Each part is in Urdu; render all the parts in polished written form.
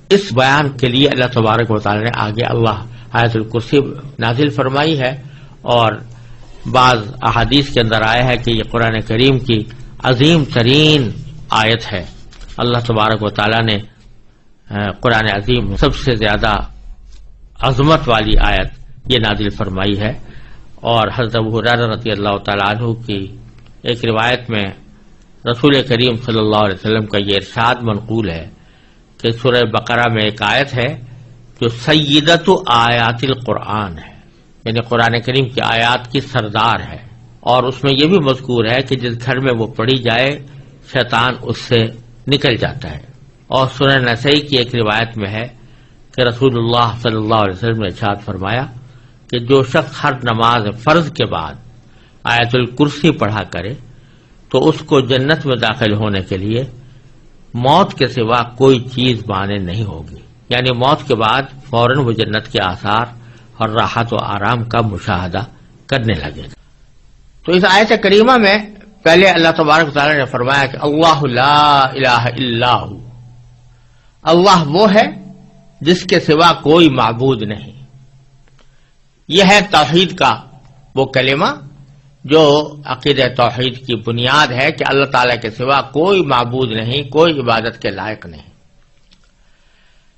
اس بیان کے لیے اللہ تبارک و تعالی نے آگے اللہ آیت الکرسی نازل فرمائی ہے، اور بعض احادیث کے اندر آیا ہے کہ یہ قرآن کریم کی عظیم ترین آیت ہے۔ اللہ تبارک و تعالی نے قرآن عظیم میں سب سے زیادہ عظمت والی آیت یہ نازل فرمائی ہے۔ اور حضرت ابو ہریرہ رضی اللہ تعالیٰ عنہ کی ایک روایت میں رسول کریم صلی اللہ علیہ وسلم کا یہ ارشاد منقول ہے کہ سورہ بقرہ میں ایک آیت ہے جو سیدۃ آیات القرآن ہے، یعنی قرآن کریم کی آیات کی سردار ہے، اور اس میں یہ بھی مذکور ہے کہ جس گھر میں وہ پڑھی جائے شیطان اس سے نکل جاتا ہے۔ اور سنن نسائی کی ایک روایت میں ہے کہ رسول اللہ صلی اللہ علیہ وسلم نے ارشاد فرمایا کہ جو شخص ہر نماز فرض کے بعد آیت الکرسی پڑھا کرے تو اس کو جنت میں داخل ہونے کے لیے موت کے سوا کوئی چیز مانع نہیں ہوگی، یعنی موت کے بعد فوراً وہ جنت کے آثار اور راحت و آرام کا مشاہدہ کرنے لگے گا۔ تو اس آیت کریمہ میں پہلے اللہ تبارک تعالیٰ نے فرمایا کہ اللہ لا الہ الا ہو، اللہ وہ ہے جس کے سوا کوئی معبود نہیں۔ یہ ہے توحید کا وہ کلمہ جو عقیدہ توحید کی بنیاد ہے کہ اللہ تعالیٰ کے سوا کوئی معبود نہیں، کوئی عبادت کے لائق نہیں۔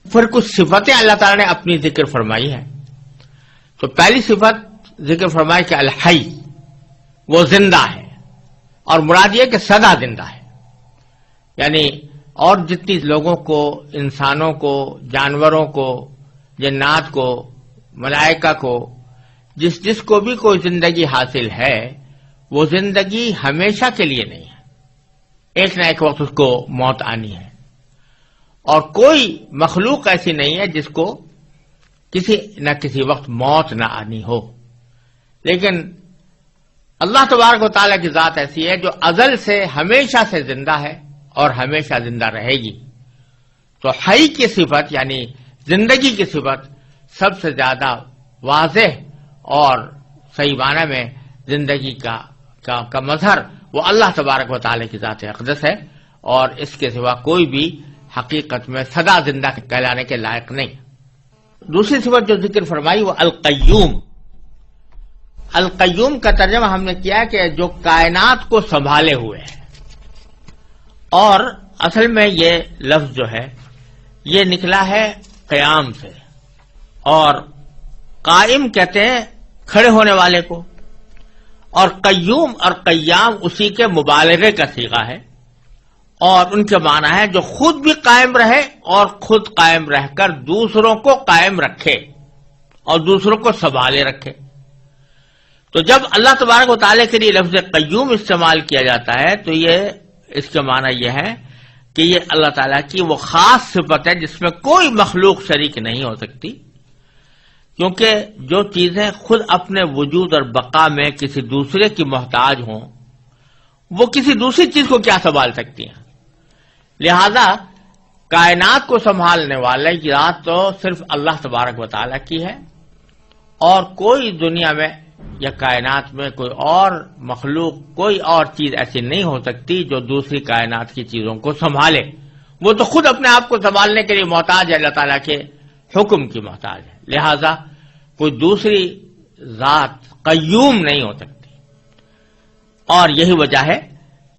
پھر کچھ صفتیں اللہ تعالیٰ نے اپنی ذکر فرمائی ہے۔ تو پہلی صفت ذکر فرمائی کہ الحی، وہ زندہ ہے، اور مراد یہ کہ سدا زندہ ہے، یعنی اور جتنی لوگوں کو، انسانوں کو، جانوروں کو، جنات کو، ملائکہ کو، جس کو بھی کوئی زندگی حاصل ہے وہ زندگی ہمیشہ کے لیے نہیں ہے، ایک نہ ایک وقت اس کو موت آنی ہے، اور کوئی مخلوق ایسی نہیں ہے جس کو کسی نہ کسی وقت موت نہ آنی ہو۔ لیکن اللہ تبارک و تعالیٰ کی ذات ایسی ہے جو ازل سے ہمیشہ سے زندہ ہے اور ہمیشہ زندہ رہے گی۔ تو حی کی صفت یعنی زندگی کی صفت سب سے زیادہ واضح اور صحیح معنی میں زندگی کا مظہر وہ اللہ تبارک و تعالیٰ کی ذات اقدس ہے، اور اس کے سوا کوئی بھی حقیقت میں سدا زندہ کہلانے کے لائق نہیں۔ دوسری صفت جو ذکر فرمائی وہ القیوم۔ القیوم کا ترجمہ ہم نے کیا کہ جو کائنات کو سنبھالے ہوئے ہے، اور اصل میں یہ لفظ جو ہے یہ نکلا ہے قیام سے، اور قائم کہتے ہیں کھڑے ہونے والے کو، اور قیوم اور قیام اسی کے مبالغے کا صیغہ ہے، اور ان کے معنی ہے جو خود بھی قائم رہے اور خود قائم رہ کر دوسروں کو قائم رکھے اور دوسروں کو سنبھالے رکھے۔ تو جب اللہ تبارک و تعالیٰ کے لیے لفظ قیوم استعمال کیا جاتا ہے تو یہ اس کے معنی یہ ہے کہ یہ اللہ تعالیٰ کی وہ خاص صفت ہے جس میں کوئی مخلوق شریک نہیں ہو سکتی، کیونکہ جو چیزیں خود اپنے وجود اور بقا میں کسی دوسرے کی محتاج ہوں وہ کسی دوسری چیز کو کیا سنبھال سکتی ہیں۔ لہذا کائنات کو سنبھالنے والے کی ذات تو صرف اللہ تبارک و تعالیٰ کی ہے، اور کوئی دنیا میں یا کائنات میں کوئی اور مخلوق، کوئی اور چیز ایسی نہیں ہو سکتی جو دوسری کائنات کی چیزوں کو سنبھالے۔ وہ تو خود اپنے آپ کو سنبھالنے کے لیے محتاج ہے، اللہ تعالیٰ کے حکم کی محتاج ہے، لہذا کوئی دوسری ذات قیوم نہیں ہو سکتی۔ اور یہی وجہ ہے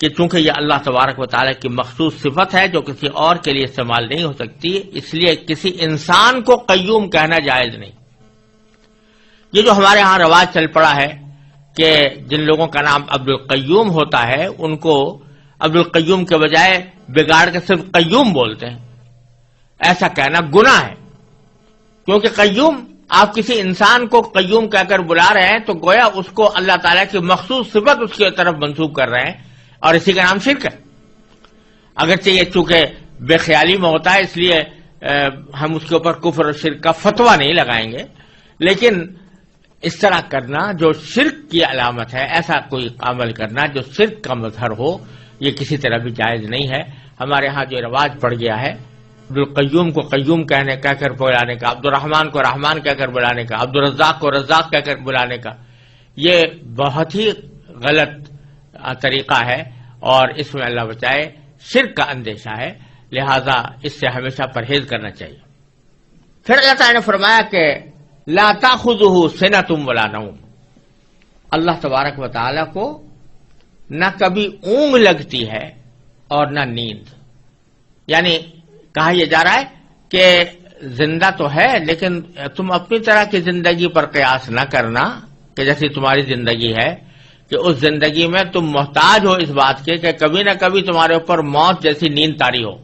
کہ چونکہ یہ اللہ تبارک و تعالیٰ کی مخصوص صفت ہے جو کسی اور کے لیے استعمال نہیں ہو سکتی، اس لیے کسی انسان کو قیوم کہنا جائز نہیں۔ یہ جو ہمارے ہاں رواج چل پڑا ہے کہ جن لوگوں کا نام عبد القیوم ہوتا ہے ان کو عبد القیوم کے بجائے بگاڑ کے صرف قیوم بولتے ہیں، ایسا کہنا گناہ ہے، کیونکہ قیوم آپ کسی انسان کو قیوم کہہ کر بلا رہے ہیں تو گویا اس کو اللہ تعالیٰ کی مخصوص صفت اس کی طرف منسوب کر رہے ہیں، اور اسی کا نام شرک ہے۔ اگرچہ یہ چونکہ بے خیالی میں ہوتا ہے اس لیے ہم اس کے اوپر کفر اور شرک کا فتویٰ نہیں لگائیں گے، لیکن اس طرح کرنا جو شرک کی علامت ہے، ایسا کوئی عمل کرنا جو شرک کا مظہر ہو، یہ کسی طرح بھی جائز نہیں ہے۔ ہمارے ہاں جو رواج پڑ گیا ہے عبد القیوم کو قیوم کہہ کر بلانے کا، عبد الرحمن کو رحمان کہہ کر بلانے کا، عبد الرزاق کو رزاق کہہ کر بلانے کا، یہ بہت ہی غلط طریقہ ہے، اور اس میں اللہ بچائے شرک کا اندیشہ ہے۔ لہذا اس سے ہمیشہ پرہیز کرنا چاہیے۔ پھر اللہ تعالیٰ نے فرمایا کہ لا تأخذہ سنۃ ولا نوم، اللہ تبارک و تعالیٰ کو نہ کبھی اونگ لگتی ہے اور نہ نیند۔ یعنی کہا یہ جا رہا ہے کہ زندہ تو ہے لیکن تم اپنی طرح کی زندگی پر قیاس نہ کرنا کہ جیسی تمہاری زندگی ہے، کہ اس زندگی میں تم محتاج ہو اس بات کے کہ کبھی نہ کبھی تمہارے اوپر موت جیسی نیند طاری ہو۔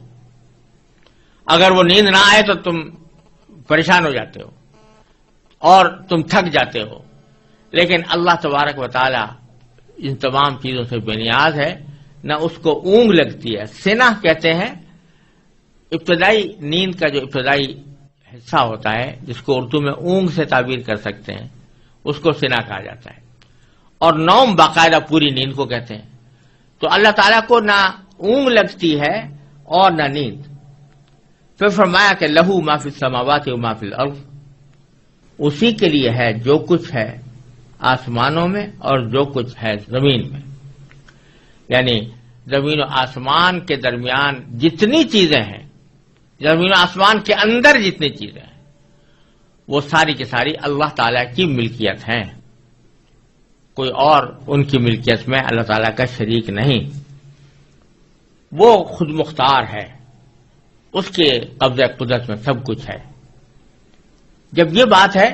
اگر وہ نیند نہ آئے تو تم پریشان ہو جاتے ہو اور تم تھک جاتے ہو، لیکن اللہ تبارک و تعالی ان تمام چیزوں سے بے نیاز ہے، نہ اس کو اونگ لگتی ہے۔ سینہ کہتے ہیں ابتدائی نیند کا جو ابتدائی حصہ ہوتا ہے، جس کو اردو میں اونگ سے تعبیر کر سکتے ہیں، اس کو سینہ کہا جاتا ہے، اور نوم باقاعدہ پوری نیند کو کہتے ہیں۔ تو اللہ تعالیٰ کو نہ اونگ لگتی ہے اور نہ نیند۔ پھر فرمایا کہ لہو ما فی السماوات و ما فی الارض، اسی کے لیے ہے جو کچھ ہے آسمانوں میں اور جو کچھ ہے زمین میں، یعنی زمین و آسمان کے درمیان جتنی چیزیں ہیں، زمین و آسمان کے اندر جتنی چیزیں ہیں، وہ ساری کی ساری اللہ تعالیٰ کی ملکیت ہیں، کوئی اور ان کی ملکیت میں اللہ تعالیٰ کا شریک نہیں، وہ خود مختار ہے، اس کے قبضہ قدرت میں سب کچھ ہے۔ جب یہ بات ہے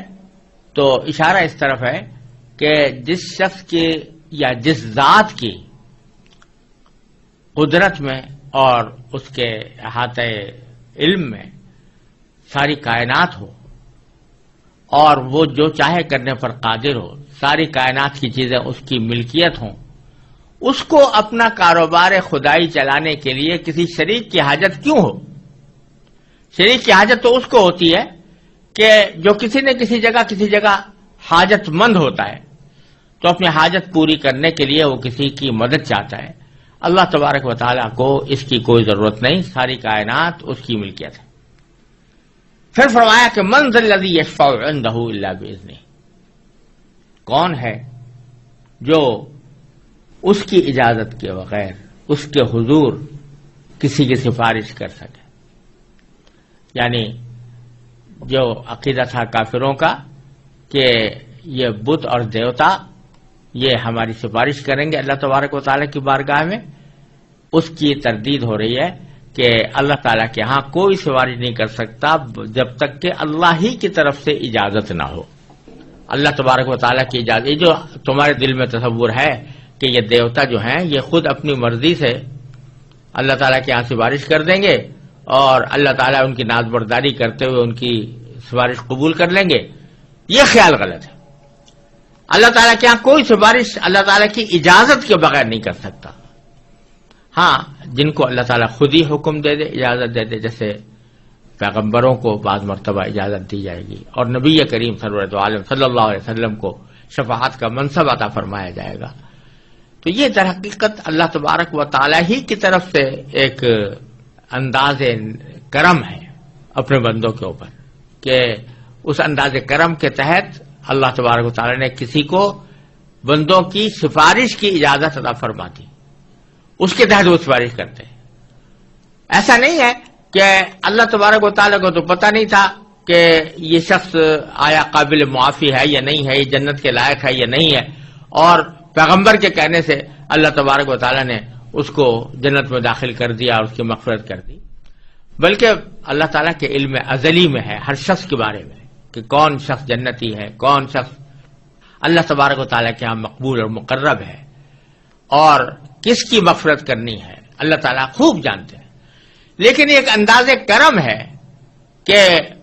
تو اشارہ اس طرف ہے کہ جس شخص کی یا جس ذات کی قدرت میں اور اس کے احاطہ علم میں ساری کائنات ہو اور وہ جو چاہے کرنے پر قادر ہو، ساری کائنات کی چیزیں اس کی ملکیت ہوں، اس کو اپنا کاروبار خدائی چلانے کے لیے کسی شریک کی حاجت کیوں ہو؟ شریک کی حاجت تو اس کو ہوتی ہے کہ جو کسی نہ کسی جگہ حاجت مند ہوتا ہے، تو اپنی حاجت پوری کرنے کے لیے وہ کسی کی مدد چاہتا ہے۔ اللہ تبارک و تعالیٰ کو اس کی کوئی ضرورت نہیں، ساری کائنات اس کی ملکیت ہے۔ پھر فرمایا کہ من ذا الذی یشفع عنده الا باذنہ، کون ہے جو اس کی اجازت کے بغیر اس کے حضور کسی کی سفارش کر سکے؟ یعنی جو عقیدہ تھا کافروں کا کہ یہ بت اور دیوتا یہ ہماری سفارش کریں گے اللہ تبارک و تعالیٰ کی بارگاہ میں، اس کی تردید ہو رہی ہے کہ اللہ تعالیٰ کے ہاں کوئی سفارش نہیں کر سکتا جب تک کہ اللہ ہی کی طرف سے اجازت نہ ہو۔ اللہ تبارک و تعالیٰ کی اجازت، یہ جو تمہارے دل میں تصور ہے کہ یہ دیوتا جو ہیں یہ خود اپنی مرضی سے اللہ تعالیٰ کے ہاں سفارش کر دیں گے اور اللہ تعالیٰ ان کی ناز برداری کرتے ہوئے ان کی سفارش قبول کر لیں گے، یہ خیال غلط ہے۔ اللہ تعالیٰ کے ہاں کوئی سفارش اللہ تعالیٰ کی اجازت کے بغیر نہیں کر سکتا۔ ہاں جن کو اللہ تعالیٰ خود ہی حکم دے دے، اجازت دے دے، جیسے پیغمبروں کو بعض مرتبہ اجازت دی جائے گی اور نبی کریم سرورت عالم صلی اللہ علیہ وسلم کو شفاعت کا منصب عطا فرمایا جائے گا۔ تو یہ در حقیقت اللہ تبارک و تعالیٰ ہی کی طرف سے ایک انداز کرم ہے اپنے بندوں کے اوپر، کہ اس انداز کرم کے تحت اللہ تبارک و تعالیٰ نے کسی کو بندوں کی سفارش کی اجازت عطا فرما دی، اس کے تحت وہ سفارش کرتے ہیں۔ ایسا نہیں ہے کہ اللہ تبارک و تعالیٰ کو تو پتہ نہیں تھا کہ یہ شخص آیا قابل معافی ہے یا نہیں ہے، یہ جنت کے لائق ہے یا نہیں ہے، اور پیغمبر کے کہنے سے اللہ تبارک و تعالیٰ نے اس کو جنت میں داخل کر دیا اور اس کی مغفرت کر دی، بلکہ اللہ تعالیٰ کے علم ازلی میں ہے ہر شخص کے بارے میں کہ کون شخص جنتی ہے، کون شخص اللہ تبارک و تعالیٰ کے ہاں مقبول اور مقرب ہے، اور کس کی مغفرت کرنی ہے اللہ تعالیٰ خوب جانتے ہیں۔ لیکن ایک انداز کرم ہے کہ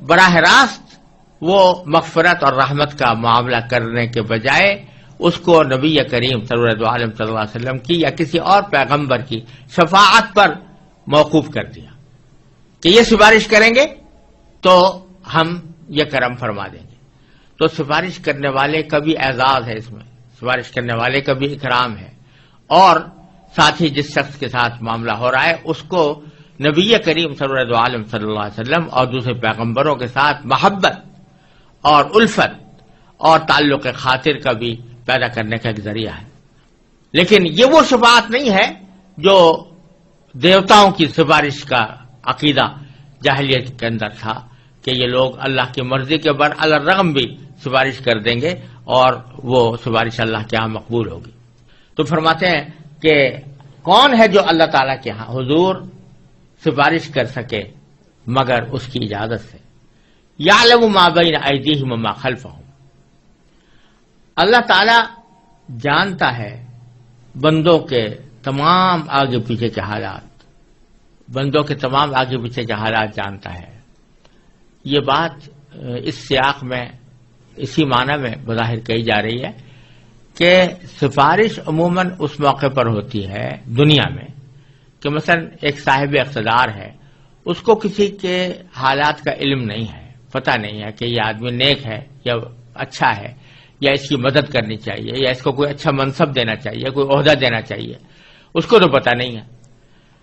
براہ راست وہ مغفرت اور رحمت کا معاملہ کرنے کے بجائے اس کو نبی کریم سرورت عالم صلی اللہ علیہ وسلم کی یا کسی اور پیغمبر کی شفاعت پر موقوف کر دیا کہ یہ سفارش کریں گے تو ہم یہ کرم فرما دیں گے۔ تو سفارش کرنے والے کا بھی اعزاز ہے، اس میں سفارش کرنے والے کا بھی اکرام ہے، اور ساتھ ہی جس شخص کے ساتھ معاملہ ہو رہا ہے اس کو نبی کریم سرورت عالم صلی اللہ علیہ وسلم اور دوسرے پیغمبروں کے ساتھ محبت اور الفت اور تعلق خاطر کا بھی پیدا کرنے کا ایک ذریعہ ہے۔ لیکن یہ وہ شفاعت نہیں ہے جو دیوتاؤں کی سفارش کا عقیدہ جاہلیت کے اندر تھا کہ یہ لوگ اللہ کی مرضی کے برالرغم بھی سفارش کر دیں گے اور وہ سفارش اللہ کے ہاں مقبول ہوگی. تو فرماتے ہیں کہ کون ہے جو اللہ تعالیٰ کے ہاں حضور سفارش کر سکے مگر اس کی اجازت سے. یعلم ما بین ایدیہم وما خلفہم. اللہ تعالیٰ جانتا ہے بندوں کے تمام آگے پیچھے کے حالات، بندوں کے تمام آگے پیچھے کے حالات جانتا ہے. یہ بات اس سیاق میں اسی معنی میں بظاہر کہی جا رہی ہے کہ سفارش عموماً اس موقع پر ہوتی ہے دنیا میں کہ مثلا ایک صاحب اقتدار ہے، اس کو کسی کے حالات کا علم نہیں ہے، پتہ نہیں ہے کہ یہ آدمی نیک ہے یا اچھا ہے یا اس کی مدد کرنی چاہیے یا اس کو کوئی اچھا منصب دینا چاہیے، کوئی عہدہ دینا چاہیے، اس کو تو پتہ نہیں ہے.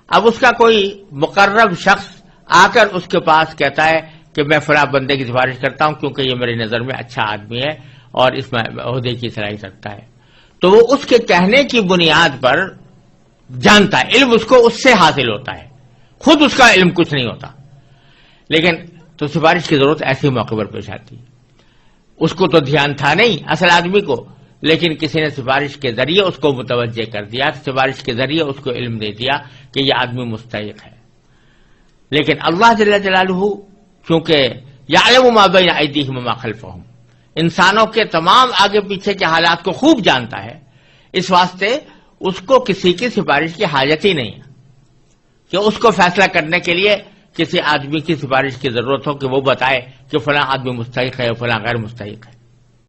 اب اس کا کوئی مقرب شخص آ کر اس کے پاس کہتا ہے کہ میں فلاں بندے کی سفارش کرتا ہوں کیونکہ یہ میری نظر میں اچھا آدمی ہے اور اس میں عہدے کی صلاحیت رکھتا ہے، تو وہ اس کے کہنے کی بنیاد پر جانتا ہے، علم اس کو اس سے حاصل ہوتا ہے، خود اس کا علم کچھ نہیں ہوتا. لیکن تو سفارش کی ضرورت ایسے موقع پر پیش آتی. اس کو تو دھیان تھا نہیں اصل آدمی کو، لیکن کسی نے سفارش کے ذریعے اس کو متوجہ کر دیا، سفارش کے ذریعے اس کو علم دے دیا کہ یہ آدمی مستحق ہے. لیکن اللہ جل جلالہ چونکہ یعلم ما بین ایدیہم وما خلفہم، انسانوں کے تمام آگے پیچھے کے حالات کو خوب جانتا ہے، اس واسطے اس کو کسی کی سفارش کی حاجت ہی نہیں ہے کہ اس کو فیصلہ کرنے کے لیے کسی آدمی کی سفارش کی ضرورت ہو کہ وہ بتائے کہ فلاں آدمی مستحق ہے فلاں غیر مستحق ہے.